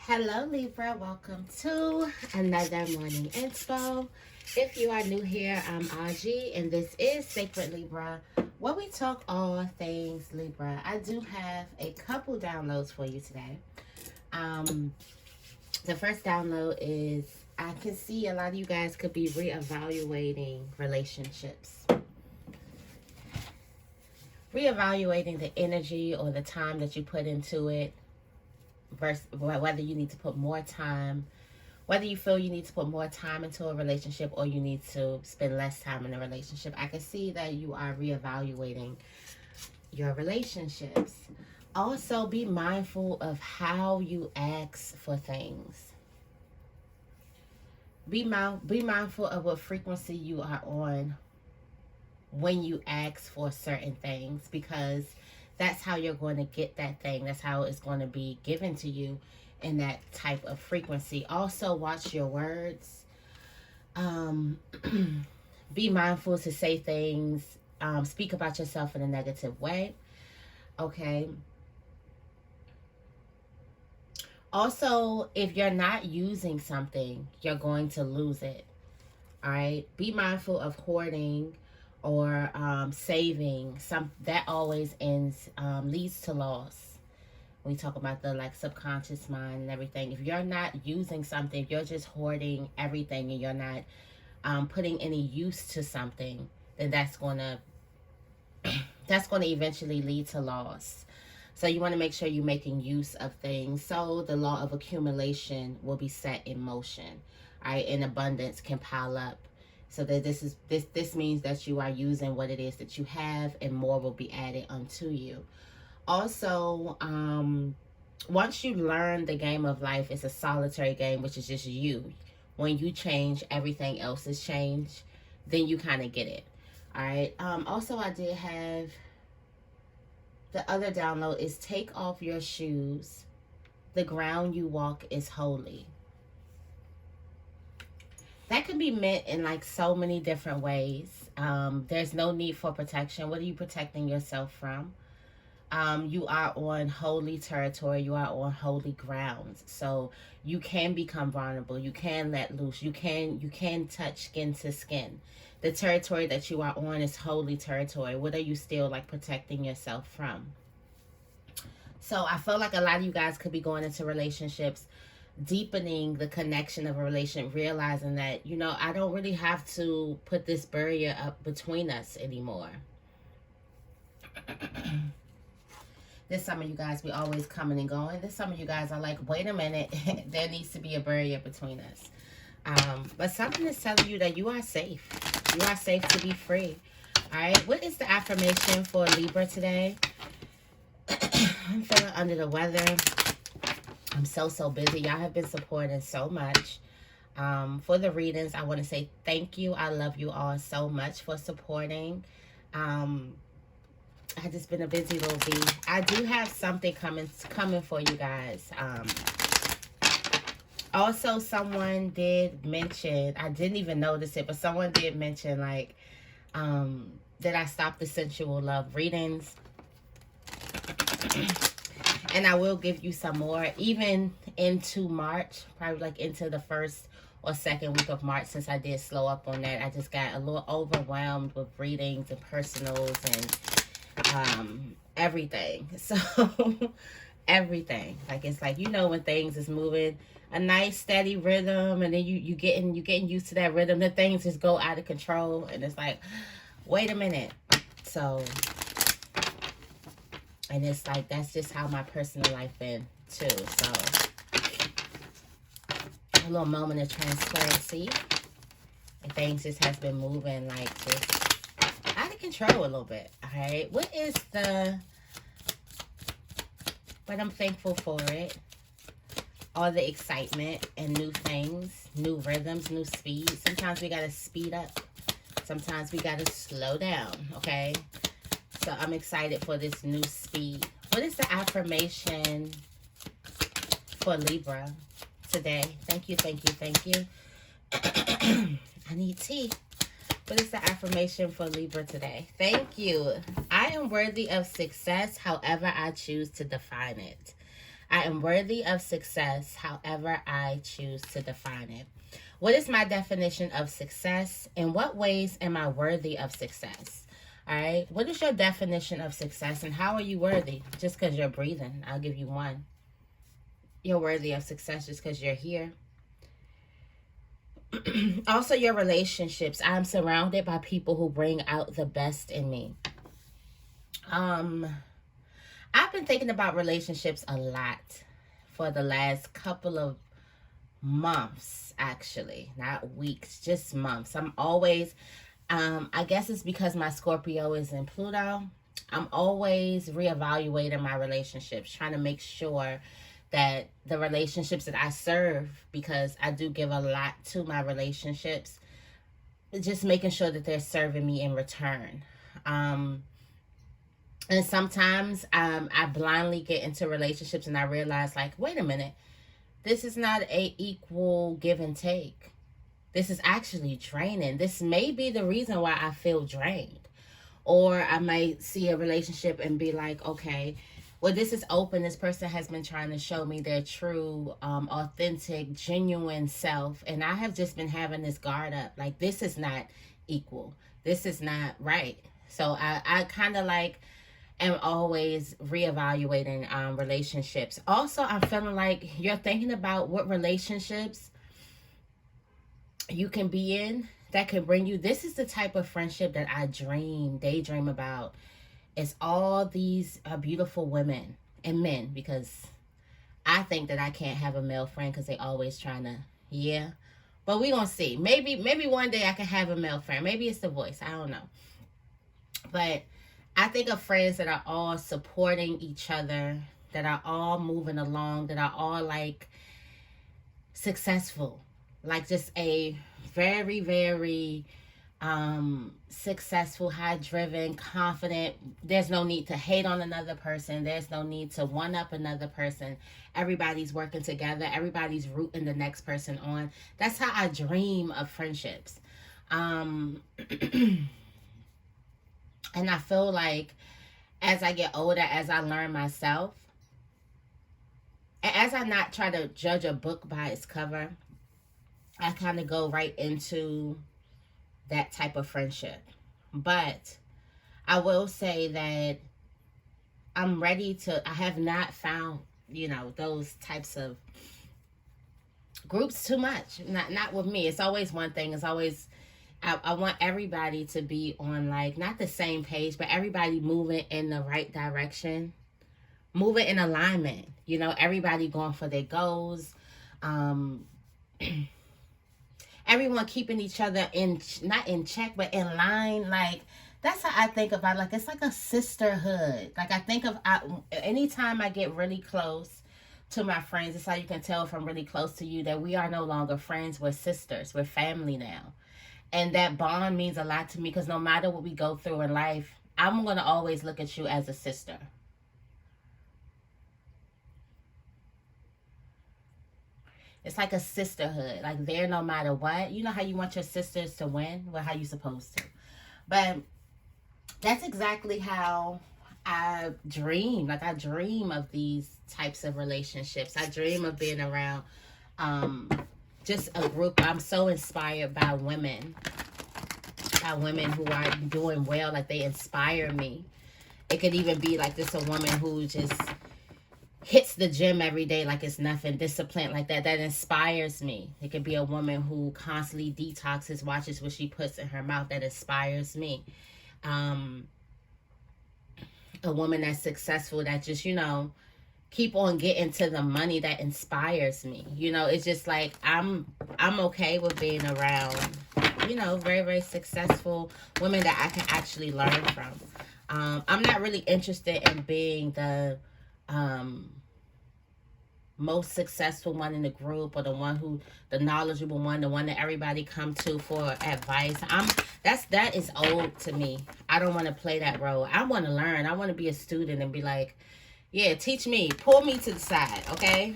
Hello Libra, welcome to another morning inspo. If you are new here, I'm Auji and this is Sacred Libra, where we talk all things Libra. I do have a couple downloads for you today. The first download is I can see a lot of you guys could be reevaluating relationships. Reevaluating the energy or the time that you put into it. Versus whether you need to put more time, whether you feel you need to put more time into a relationship or you need to spend less time in a relationship. I can see that you are reevaluating your relationships. Also, be mindful of how you ask for things. Be mindful of what frequency you are on when you ask for certain things, because that's how you're going to get that thing. That's how it's going to be given to you in that type of frequency. Also, watch your words. Be mindful to say things. Speak about yourself in a negative way. Okay. Also, if you're not using something, you're going to lose it. All right. Be mindful of hoarding or saving. Some that always leads to loss. We talk about the subconscious mind and everything. If you're not using something, if you're just hoarding everything and you're not putting any use to something, then that's gonna eventually lead to loss. So you want to make sure you're making use of things, so the law of accumulation will be set in motion. All right, and abundance can pile up. So that this means that you are using what it is that you have, and more will be added unto you. Also, once you learn the game of life, it's a solitary game, which is just you. When you change, everything else is changed. Then you kind of get it. All right. Also, I did have the other download is take off your shoes. The ground you walk is holy. That can be meant in so many different ways. There's no need for protection. What are you protecting yourself from? You are on holy territory. You are on holy grounds. So you can become vulnerable. You can let loose. You can touch skin to skin. The territory that you are on is holy territory. What are you still protecting yourself from? So I feel like a lot of you guys could be going into relationships, deepening the connection of a relationship, realizing that, I don't really have to put this barrier up between us anymore. This some of you guys, we always coming and going. This some of you guys are like, wait a minute, there needs to be a barrier between us. But something is telling you that you are safe. You are safe to be free. All right, what is the affirmation for Libra today? I'm feeling under the weather. I'm so busy. Y'all have been supporting so much. For the readings, I want to say thank you. I love you all so much for supporting. I've just been a busy little bee. I do have something coming for you guys. Also, someone did mention, I didn't even notice it, but someone did mention that I stopped the sensual love readings. And I will give you some more, even into March, probably into the first or second week of March, since I did slow up on that. I just got a little overwhelmed with readings and personals and everything. So everything. It's when things is moving a nice steady rhythm, and then you getting used to that rhythm, the things just go out of control, and it's like, wait a minute. So, and it's that's just how my personal life been too. So a little moment of transparency, and things just has been moving just out of control a little bit. All right, what I'm thankful for it. All the excitement and new things, new rhythms, new speed. Sometimes we gotta speed up. Sometimes we gotta slow down, okay? So I'm excited for this new speed. What is the affirmation for Libra today? Thank you. I need tea. What is the affirmation for Libra today? Thank you. I am worthy of success, however I choose to define it. I am worthy of success, however I choose to define it. What is my definition of success? In what ways am I worthy of success? All right. What is your definition of success and how are you worthy? Just because you're breathing, I'll give you one. You're worthy of success just because you're here. Also, your relationships. I'm surrounded by people who bring out the best in me. I've been thinking about relationships a lot for the last couple of months, actually, not weeks, just months. I'm always, I guess it's because my Scorpio is in Pluto. I'm always reevaluating my relationships, trying to make sure that the relationships that I serve, because I do give a lot to my relationships, just making sure that they're serving me in return. And sometimes I blindly get into relationships and I realize, like, wait a minute, this is not a equal give and take. This is actually draining. This may be the reason why I feel drained. Or I might see a relationship and be like, okay, well, this is open. This person has been trying to show me their true, authentic, genuine self. And I have just been having this guard up. Like, this is not equal. This is not right. So I kind of like am always reevaluating relationships. Also, I'm feeling like you're thinking about what relationships you can be in that can bring you. This is the type of friendship that I daydream about. It's all these beautiful women and men, because I think that I can't have a male friend because they always trying to, yeah. But we gonna see. Maybe one day I can have a male friend. Maybe it's the voice. I don't know. But I think of friends that are all supporting each other, that are all moving along, that are all like successful, like just a very, very successful, high-driven, confident. There's no need to hate on another person. There's no need to one-up another person. Everybody's working together. Everybody's rooting the next person on. That's how I dream of friendships. And I feel like as I get older, as I learn myself, and as I not try to judge a book by its cover, I kind of go right into that type of friendship. But I will say that I'm ready to, I have not found, those types of groups too much. Not with me. It's always one thing. It's always, I want everybody to be on, like, not the same page, but everybody moving in the right direction, moving in alignment. Everybody going for their goals. Everyone keeping each other not in check, but in line. Like, that's how I think about it. Like, it's like a sisterhood. Like, I think of, anytime I get really close to my friends, it's how you can tell if I'm really close to you that we are no longer friends. We're sisters. We're family now. And that bond means a lot to me, because no matter what we go through in life, I'm going to always look at you as a sister. It's like a sisterhood. Like, there no matter what. You know how you want your sisters to win? Well, how you supposed to. But that's exactly how I dream. Like, I dream of these types of relationships. I dream of being around just a group. I'm so inspired by women who are doing well. Like, they inspire me. It could even be like this, a woman who just hits the gym every day like it's nothing, disciplined like that. That inspires me. It could be a woman who constantly detoxes, watches what she puts in her mouth. That inspires me. A woman that's successful, that just, keep on getting to the money. That inspires me. It's just like I'm okay with being around, very, very successful women that I can actually learn from. I'm not really interested in being the most successful one in the group, or the knowledgeable one, the one that everybody come to for advice. That is old to me. I don't want to play that role. I want to learn. I want to be a student and be like, yeah, teach me. Pull me to the side, okay?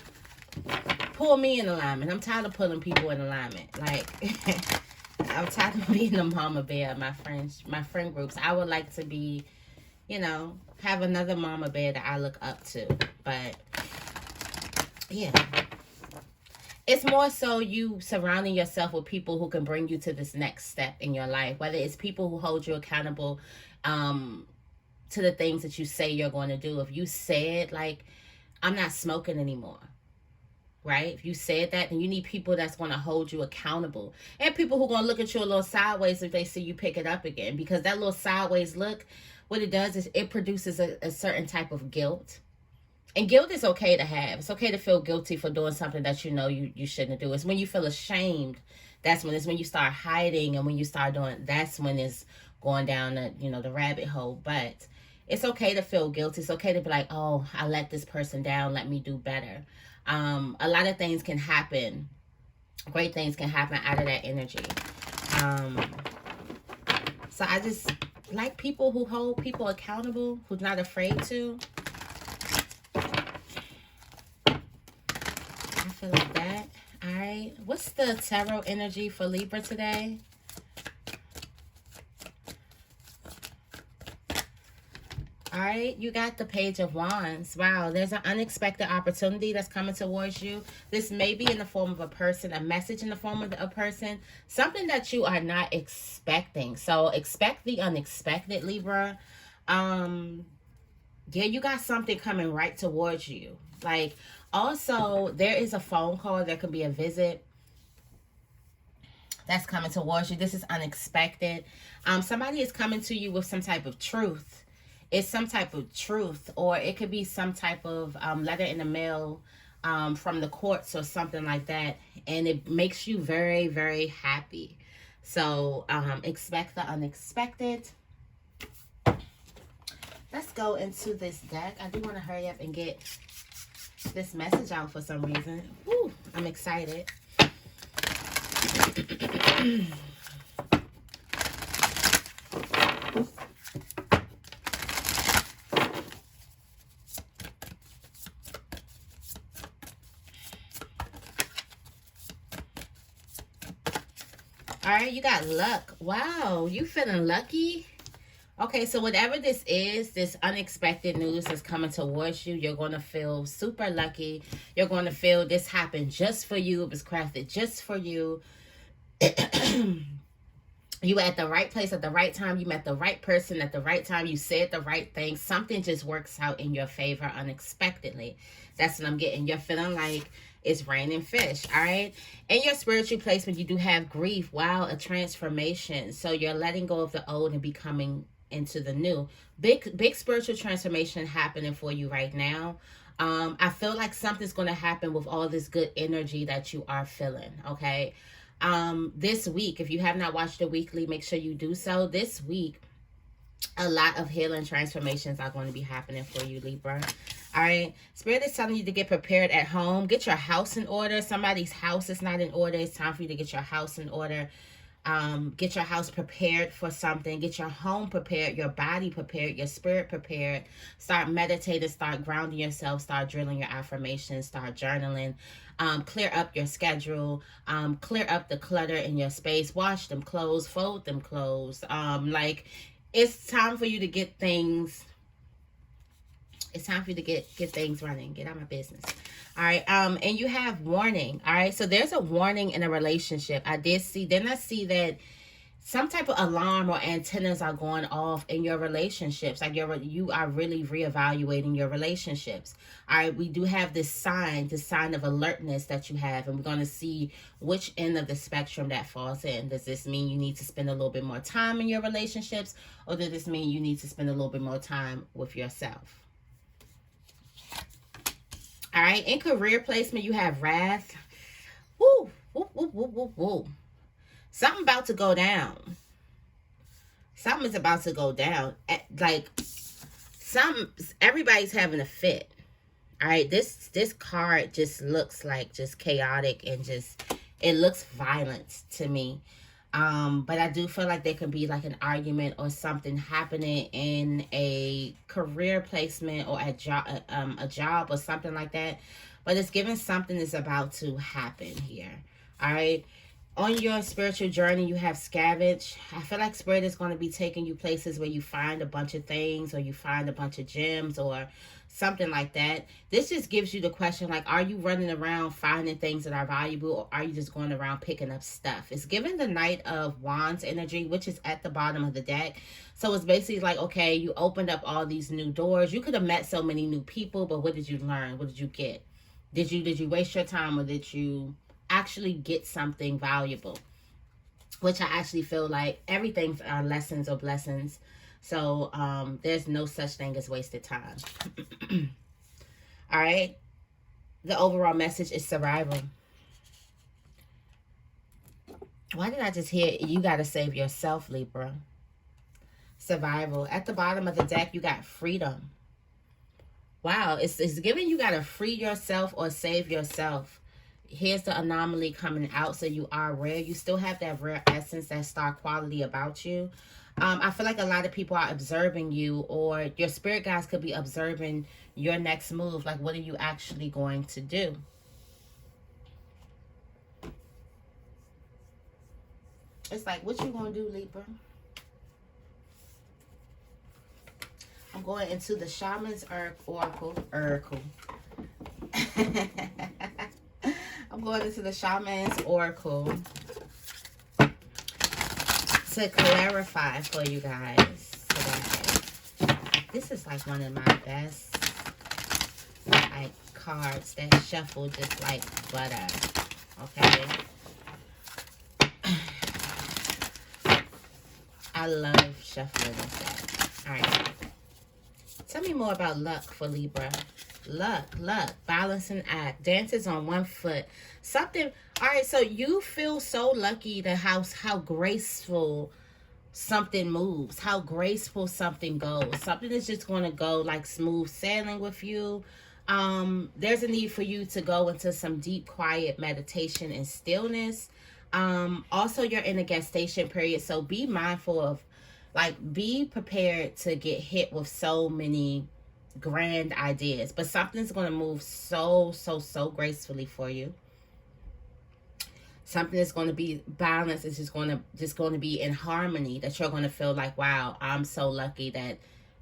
Pull me in alignment. I'm tired of pulling people in alignment. Like, I'm tired of being the mama bear of my friend groups. I would like to be, have another mama bear that I look up to. But Yeah. It's more so you surrounding yourself with people who can bring you to this next step in your life, whether it's people who hold you accountable um, to the things that you say you're going to do. If you said, like, I'm not smoking anymore, right? If you said that, then you need people that's going to hold you accountable. And people who are going to look at you a little sideways if they see you pick it up again. Because that little sideways look, what it does is it produces a certain type of guilt. And guilt is okay to have. It's okay to feel guilty for doing something that you know you shouldn't do. It's when you feel ashamed. That's when you start hiding, and when you start doing, that's when it's going down the rabbit hole. But it's okay to feel guilty. It's okay to be like, oh, I let this person down. Let me do better. A lot of things can happen. Great things can happen out of that energy. So I just like people who hold people accountable, who's not afraid to. I feel like that. All right. What's the tarot energy for Libra today? All right, you got the Page of Wands. Wow, there's an unexpected opportunity that's coming towards you. This may be in the form of a person, a message in the form of a person, something that you are not expecting. So expect the unexpected, Libra. Yeah, you got something coming right towards you. Like, also, there is a phone call. There could be a visit that's coming towards you. This is unexpected. Somebody is coming to you with some type of truth. It's some type of truth, or it could be some type of letter in the mail from the courts or something like that, and it makes you very, very happy. So expect the unexpected. Let's go into this deck. I do want to hurry up and get this message out for some reason. Woo, I'm excited. All right, you got luck. Wow, you feeling lucky? Okay, so whatever this is, this unexpected news that's coming towards you, you're going to feel super lucky. You're going to feel this happened just for you. It was crafted just for you. You were at the right place at the right time. You met the right person at the right time. You said the right thing. Something just works out in your favor unexpectedly. That's what I'm getting. You're feeling like it's raining fish, all right? In your spiritual placement, you do have grief. Wow, a transformation. So you're letting go of the old and becoming into the new. Big spiritual transformation happening for you right now. I feel like something's going to happen with all this good energy that you are feeling, okay? This week, if you have not watched the weekly, make sure you do so. This week, a lot of healing transformations are going to be happening for you, Libra. All right. Spirit is telling you to get prepared at home. Get your house in order. Somebody's house is not in order. It's time for you to get your house in order. Get your house prepared for something. Get your home prepared, your body prepared, your spirit prepared. Start meditating, start grounding yourself, start drilling your affirmations, start journaling. Clear up your schedule. Clear up the clutter in your space. Wash them clothes, fold them clothes. Like, it's time for you to get things. It's time for you to get things running. Get out of my business. All right. And you have warning. All right. So there's a warning in a relationship. Didn't I see that some type of alarm or antennas are going off in your relationships? Like you are really reevaluating your relationships. All right. We do have this sign of alertness that you have, and we're going to see which end of the spectrum that falls in. Does this mean you need to spend a little bit more time in your relationships, or does this mean you need to spend a little bit more time with yourself? All right, in career placement, you have wrath. Woo, woo, woo, woo, woo, woo. Something about to go down. Something is about to go down. Like, everybody's having a fit. All right, this card just looks like just chaotic and it looks violent to me. But I do feel like there could be like an argument or something happening in a career placement or a job or something like that. But it's giving something is about to happen here. All right. On your spiritual journey, you have scavenge. I feel like Spirit is going to be taking you places where you find a bunch of things, or you find a bunch of gems, or something like that. This just gives you the question, like, are you running around finding things that are valuable, or are you just going around picking up stuff? It's given the Knight of Wands energy, which is at the bottom of the deck. So it's basically like, okay, you opened up all these new doors. You could have met so many new people, but what did you learn? What did you get? Did you waste your time, or did you actually get something valuable? Which I actually feel like everything are lessons or blessings. So there's no such thing as wasted time. All right. The overall message is survival. Why did I just hear you got to save yourself, Libra? Survival. At the bottom of the deck, you got freedom. Wow. It's giving you got to free yourself or save yourself. Here's the anomaly coming out. So you are rare. You still have that rare essence, that star quality about you. I feel like a lot of people are observing you, or your spirit guides could be observing your next move. Like, what are you actually going to do? It's like, what you gonna do, Libra? I'm going into the Shaman's Oracle. I'm going into the Shaman's Oracle to clarify for you guys today. This is like one of my best like cards that shuffle just like butter. Okay. I love shuffling this deck. Alright. Tell me more about luck for Libra. Luck, balance and act, dances on one foot, something. All right, so you feel so lucky to how graceful something moves, how graceful something goes. Something is just going to go like smooth sailing with you. There's a need for you to go into some deep, quiet meditation and stillness. Also, you're in a gestation period, so be mindful of, like, be prepared to get hit with so many grand ideas, but something's going to move so gracefully for you. Something is going to be balanced. It's just going to be in harmony, that you're going to feel like, wow, I'm so lucky that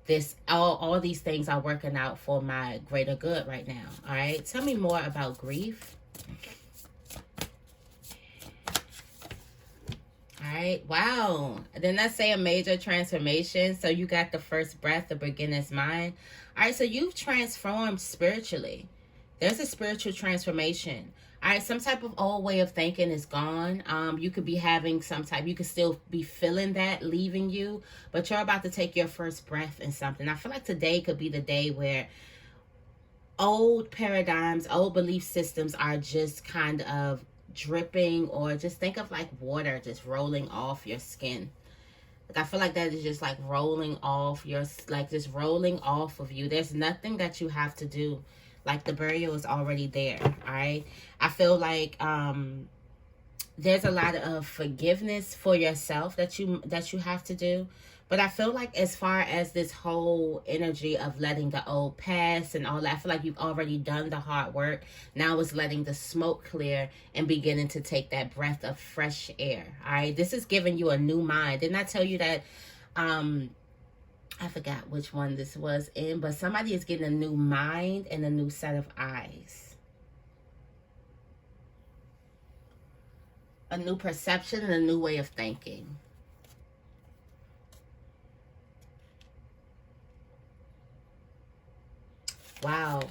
this all these things are working out for my greater good right now. All right, tell me more about grief. All right, wow. Didn't I say a major transformation? So you got the first breath, the beginner's mind. All right, so you've transformed spiritually. There's a spiritual transformation. All right, some type of old way of thinking is gone. You could be having you could still be feeling that leaving you, but you're about to take your first breath in something. I feel like today could be the day where old paradigms, old belief systems are just kind of dripping, or just think of like water just rolling off your skin. Like, I feel like that is just like rolling off just rolling off of you. There's nothing that you have to do. Like, the burial is already there. All right, I feel like there's a lot of forgiveness for yourself that you have to do. But I feel like, as far as this whole energy of letting the old pass and all that, I feel like you've already done the hard work. Now it's letting the smoke clear and beginning to take that breath of fresh air. All right, this is giving you a new mind. Didn't I tell you that? I forgot which one this was in, but somebody is getting a new mind and a new set of eyes. A new perception and a new way of thinking. Wow.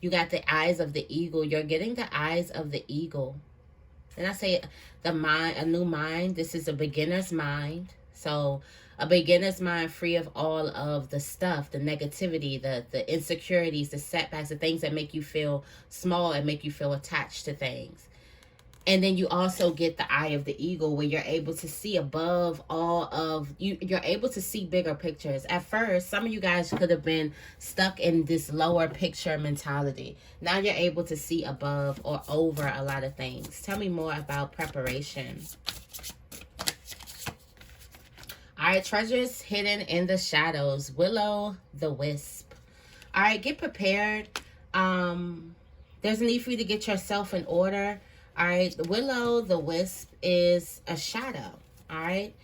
You got the eyes of the eagle. You're getting the eyes of the eagle. And I say the mind, a new mind. This is a beginner's mind. So a beginner's mind free of all of the stuff, the negativity, the insecurities, the setbacks, the things that make you feel small and make you feel attached to things. And then you also get the eye of the eagle, where you're able to see above all of you're able to see bigger pictures. At first, some of you guys could have been stuck in this lower picture mentality. Now you're able to see above or over a lot of things. Tell me more about preparation. All right, treasures hidden in the shadows. Willow the wisp. All right, get prepared. There's a need for you to get yourself in order. All right, the Willow the wisp is a shadow. All right,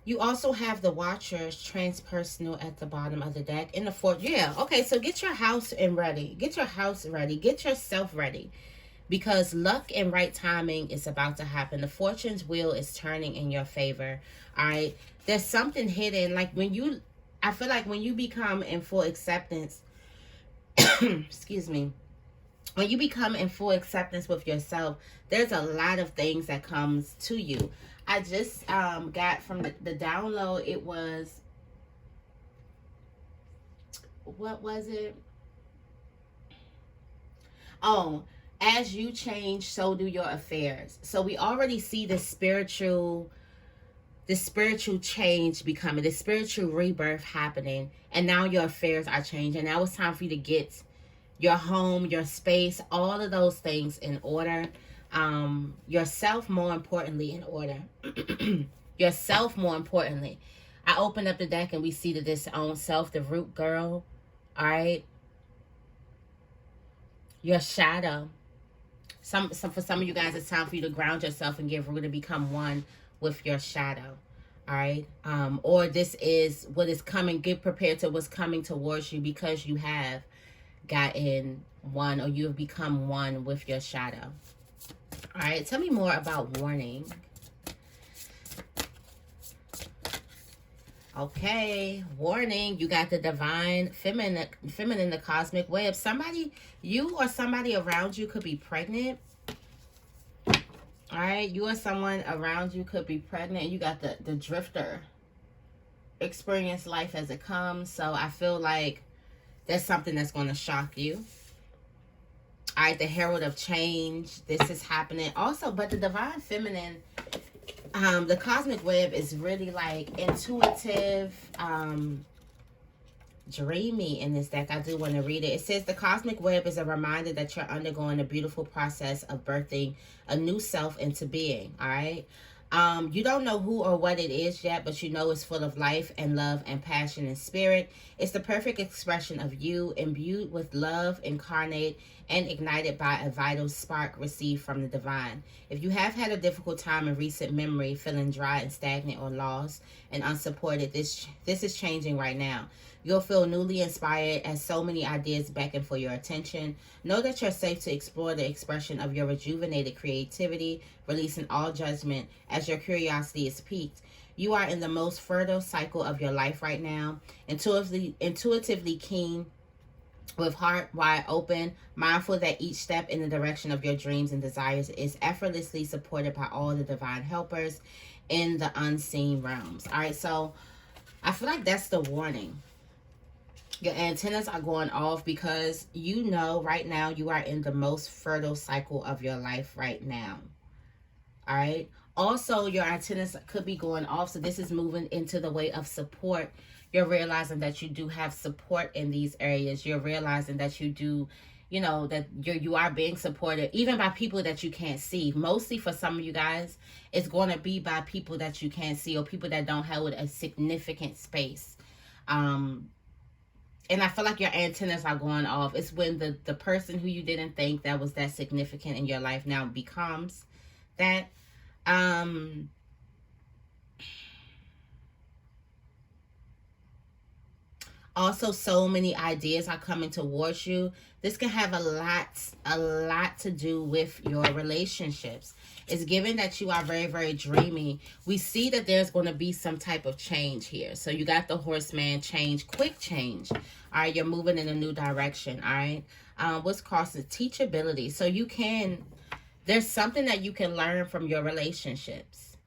You also have the Watchers transpersonal at the bottom of the deck in the fourth. Yeah, okay, so get your house and ready. Get your house ready. Get yourself ready. Because luck and right timing is about to happen. The fortune's wheel is turning in your favor. All right. There's something hidden. Like when you, I feel like when you become in full acceptance, excuse me, when you become in full acceptance with yourself, there's a lot of things that comes to you. I just got from the download, it was, what was it? Oh, as you change, so do your affairs. So we already see this spiritual change becoming, this spiritual rebirth happening, and now your affairs are changing. Now it's time for you to get your home, your space, all of those things in order. Yourself, more importantly, in order. Yourself, more importantly. I opened up the deck and we see that this own self, the root girl, all right? Your shadow. For some of you guys, it's time for you to ground yourself and get root and become one with your shadow. All right. Or this is what is coming. Get prepared to what's coming towards you because you have gotten one, or you have become one with your shadow. All right. Tell me more about warning. Okay, warning. You got the divine feminine, the cosmic web. Somebody, you or somebody around you could be pregnant. All right, you or someone around you could be pregnant. You got the drifter. Experience life as it comes. So I feel like there's something that's going to shock you. All right, the herald of change. This is happening also, but the divine feminine, the cosmic web is really like intuitive, dreamy in this deck. I do want to read it. It says the cosmic web is a reminder that you're undergoing a beautiful process of birthing a new self into being. All right. You don't know who or what it is yet, but you know it's full of life and love and passion and spirit. It's the perfect expression of you, imbued with love, incarnate, and ignited by a vital spark received from the divine. If you have had a difficult time in recent memory, feeling dry and stagnant or lost and unsupported, this is changing right now. You'll feel newly inspired as so many ideas beckon for your attention. Know that you're safe to explore the expression of your rejuvenated creativity, releasing all judgment as your curiosity is piqued. You are in the most fertile cycle of your life right now, intuitively keen, with heart wide open, mindful that each step in the direction of your dreams and desires is effortlessly supported by all the divine helpers in the unseen realms. All right, so I feel like that's the warning. Your antennas are going off because you know right now you are in the most fertile cycle of your life right now. All right. Also, your antennas could be going off. So this is moving into the way of support. You're realizing that you do have support in these areas. You're realizing that you do, you know, that you are being supported even by people that you can't see. Mostly for some of you guys, it's going to be by people that you can't see or people that don't hold a significant space. And I feel like your antennas are going off. It's when the person who you didn't think that was that significant in your life now becomes that. Also, so many ideas are coming towards you. This can have a lot to do with your relationships. It's given that you are very, very dreamy. We see that there's going to be some type of change here. So you got the horseman change, quick change. All right, you're moving in a new direction. All right, what's crossing teachability? So you can, there's something that you can learn from your relationships.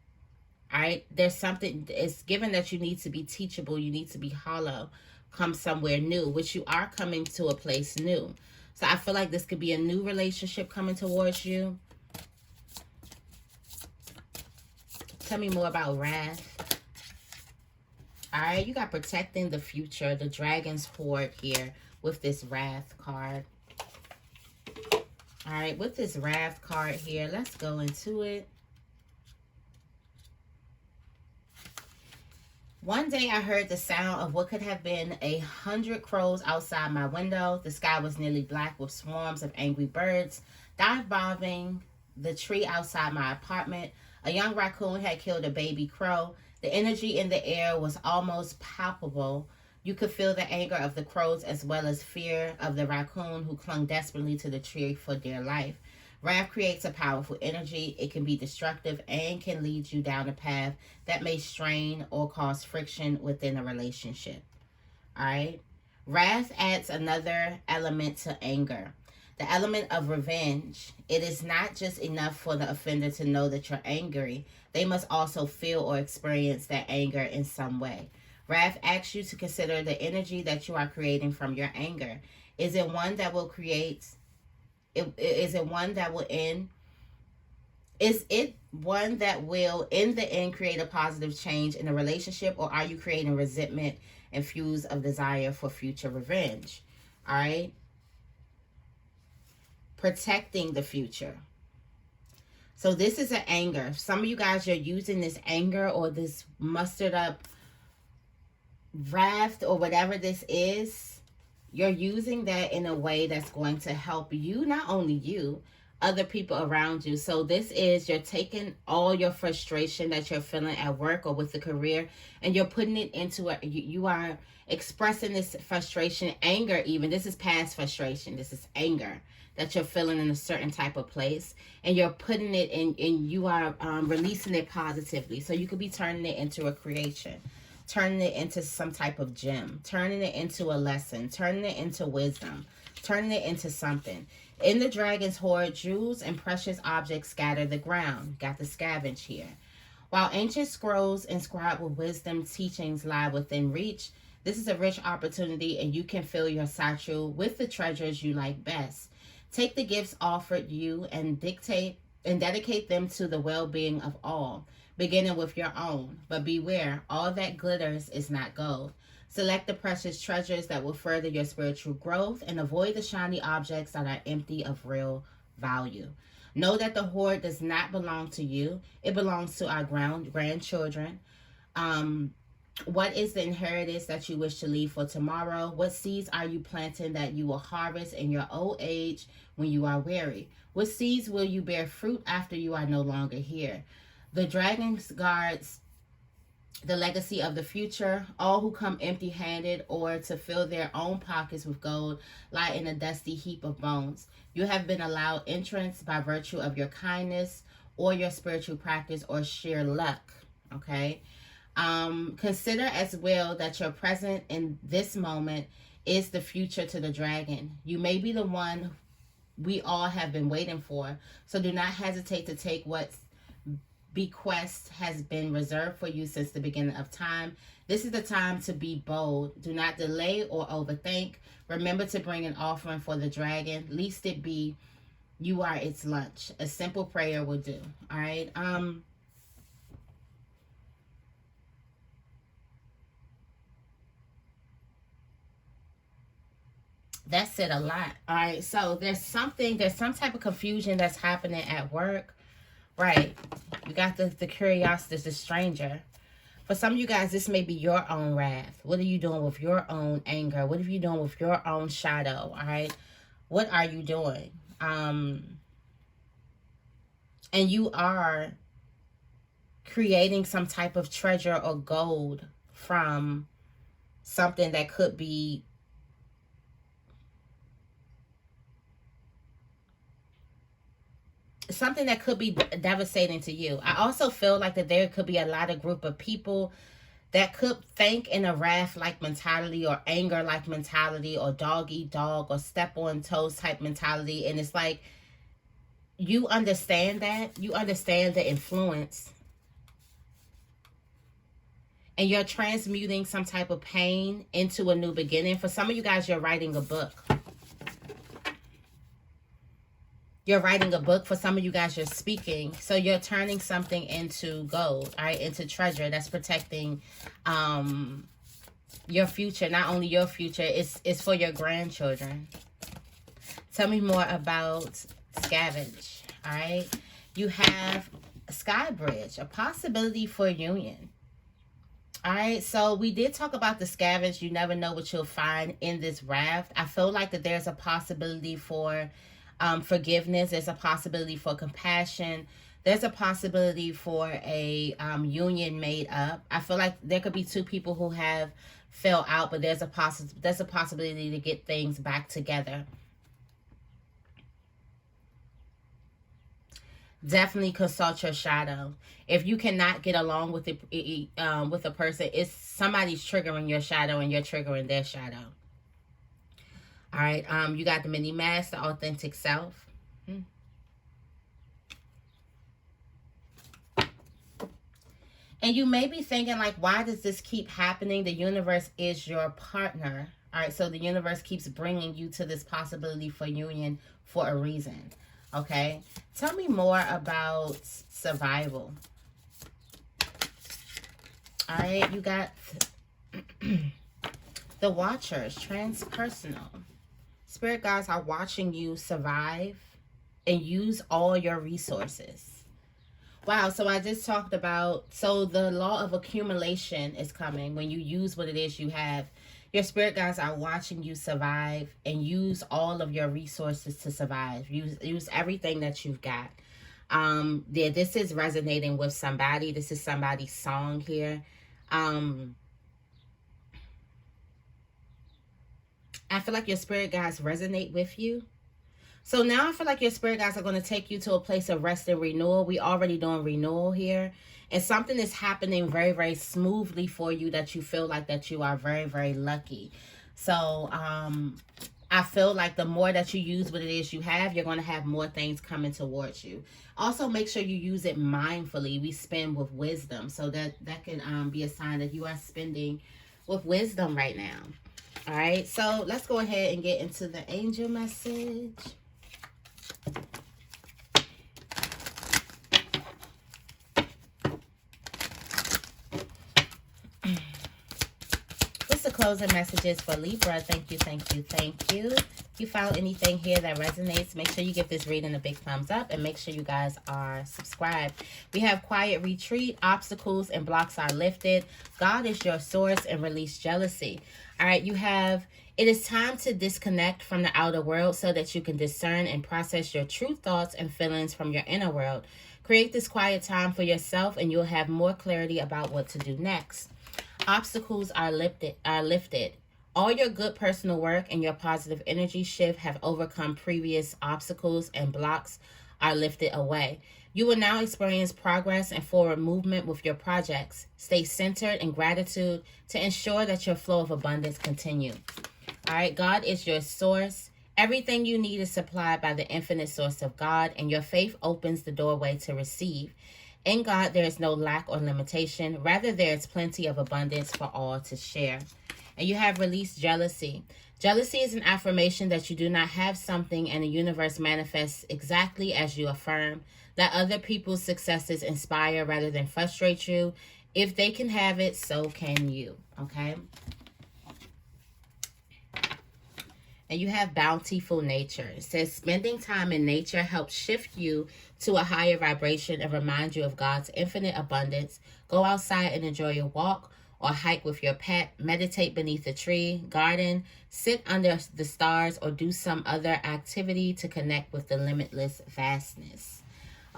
All right, there's something, it's given that you need to be teachable, you need to be hollow, come somewhere new, which you are coming to a place new. So I feel like this could be a new relationship coming towards you. Tell me more about wrath. All right, you got protecting the future, the dragon's hoard here with this wrath card. All right, with this wrath card here, let's go into it. One day I heard the sound of what could have been 100 crows outside my window. The sky was nearly black with swarms of angry birds dive-bombing the tree outside my apartment. A young raccoon had killed a baby crow. The energy in the air was almost palpable. You could feel the anger of the crows as well as fear of the raccoon who clung desperately to the tree for dear life. Wrath creates a powerful energy. It can be destructive and can lead you down a path that may strain or cause friction within a relationship. All right. Wrath adds another element to anger, the element of revenge. It is not just enough for the offender to know that you're angry, they must also feel or experience that anger in some way. Wrath asks you to consider the energy that you are creating from your anger. Is it one that will create, is it one that will end? Is it one that will, in the end, create a positive change in a relationship, or are you creating resentment and fuse of desire for future revenge? All right. Protecting the future. So this is an anger. Some of you guys, you're using this anger or this mustered up wrath or whatever this is. You're using that in a way that's going to help you, not only you, other people around you. So this is, you're taking all your frustration that you're feeling at work or with the career, and you're putting it into a, you are expressing this frustration, anger even. This is past frustration. This is anger that you're feeling in a certain type of place, and you're putting it in, and you are releasing it positively. So you could be turning it into a creation, turning it into some type of gem, turning it into a lesson, turning it into wisdom, turning it into something. In the dragon's hoard, jewels and precious objects scatter the ground. Got the scavenge here. While ancient scrolls inscribed with wisdom teachings lie within reach, this is a rich opportunity, and you can fill your satchel with the treasures you like best. Take the gifts offered you and dedicate them to the well-being of all, beginning with your own. But beware, all that glitters is not gold. Select the precious treasures that will further your spiritual growth, and avoid the shiny objects that are empty of real value. Know that the hoard does not belong to you. It belongs to our grandchildren. What is the inheritance that you wish to leave for tomorrow? What seeds are you planting that you will harvest in your old age when you are weary? What seeds will you bear fruit after you are no longer here? The dragon's guards the legacy of the future. All who come empty-handed or to fill their own pockets with gold lie in a dusty heap of bones. You have been allowed entrance by virtue of your kindness or your spiritual practice or sheer luck. Okay. Consider as well that your present in this moment is the future to the dragon. You may be the one we all have been waiting for. So do not hesitate to take what's bequest has been reserved for you since the beginning of time. This is the time to be bold. Do not delay or overthink. Remember to bring an offering for the dragon, least it be you are its lunch. A simple prayer will do. All right. That said a lot. All right. So there's some type of confusion that's happening at work. Right. You got the curiosity, the stranger. For some of you guys, this may be your own wrath. What are you doing with your own anger? What are you doing with your own shadow? All right. What are you doing? And you are creating some type of treasure or gold from something that could be devastating to you. I also feel like that there could be a lot of group of people that could think in a wrath-like mentality or anger-like mentality or dog-eat-dog or step-on-toes type mentality. And it's like, you understand that. You understand the influence. And you're transmuting some type of pain into a new beginning. For some of you guys, you're writing a book. You're writing a book. For some of you guys, you're speaking. So you're turning something into gold, all right, into treasure that's protecting your future. Not only your future, it's for your grandchildren. Tell me more about scavenge, all right? You have Sky Bridge, a possibility for union. All right, so we did talk about the scavenge. You never know what you'll find in this raft. I feel like that there's a possibility for forgiveness. There's a possibility for compassion. There's a possibility for a union made up. I feel like there could be two people who have fell out, but there's a possibility to get things back together. Definitely consult your shadow. If you cannot get along with with a person, it's somebody's triggering your shadow and you're triggering their shadow. All right. You got the mini mask, the authentic self. And you may be thinking, like, why does this keep happening? The universe is your partner. All right. So the universe keeps bringing you to this possibility for union for a reason. Okay. Tell me more about survival. All right. You got the Watchers, transpersonal. Spirit guides are watching you survive and use all your resources. Wow, so I just talked about, so the law of accumulation is coming when you use what it is you have. Your spirit guides are watching you survive and use all of your resources to survive. Use everything that you've got. Yeah, this is resonating with somebody. This is somebody's song here. I feel like your spirit guides resonate with you. So now I feel like your spirit guides are going to take you to a place of rest and renewal. We already doing renewal here. And something is happening very, very smoothly for you that you feel like that you are very, very lucky. So I feel like the more that you use what it is you have, you're going to have more things coming towards you. Also, make sure you use it mindfully. We spend with wisdom. So that can be a sign that you are spending with wisdom right now. All right. So let's go ahead and get into the angel message. What's the closing messages for Libra? Thank you, thank you, thank you. If you found anything here that resonates, make sure you give this reading a big thumbs up and make sure you guys are subscribed. We have quiet retreat, obstacles and blocks are lifted. God is your source and release jealousy. All right, you have, it is time to disconnect from the outer world so that you can discern and process your true thoughts and feelings from your inner world. Create this quiet time for yourself and you'll have more clarity about what to do next. Obstacles are lifted. All your good personal work and your positive energy shift have overcome previous obstacles and blocks are lifted away. You will now experience progress and forward movement with your projects. Stay centered in gratitude to ensure that your flow of abundance continue. All right, God is your source. Everything you need is supplied by the infinite source of God, and your faith opens the doorway to receive. In God, there is no lack or limitation. Rather, there is plenty of abundance for all to share. And you have released jealousy. Jealousy is an affirmation that you do not have something and the universe manifests exactly as you affirm. That other people's successes inspire rather than frustrate you. If they can have it, so can you. Okay? And you have bountiful nature. It says spending time in nature helps shift you to a higher vibration and remind you of God's infinite abundance. Go outside and enjoy your walk or hike with your pet. Meditate beneath a tree, garden, sit under the stars, or do some other activity to connect with the limitless vastness.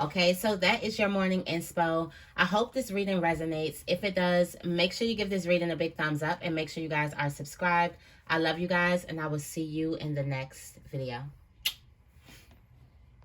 Okay, so that is your morning inspo. I hope this reading resonates. If it does, make sure you give this reading a big thumbs up and make sure you guys are subscribed. I love you guys, and I will see you in the next video.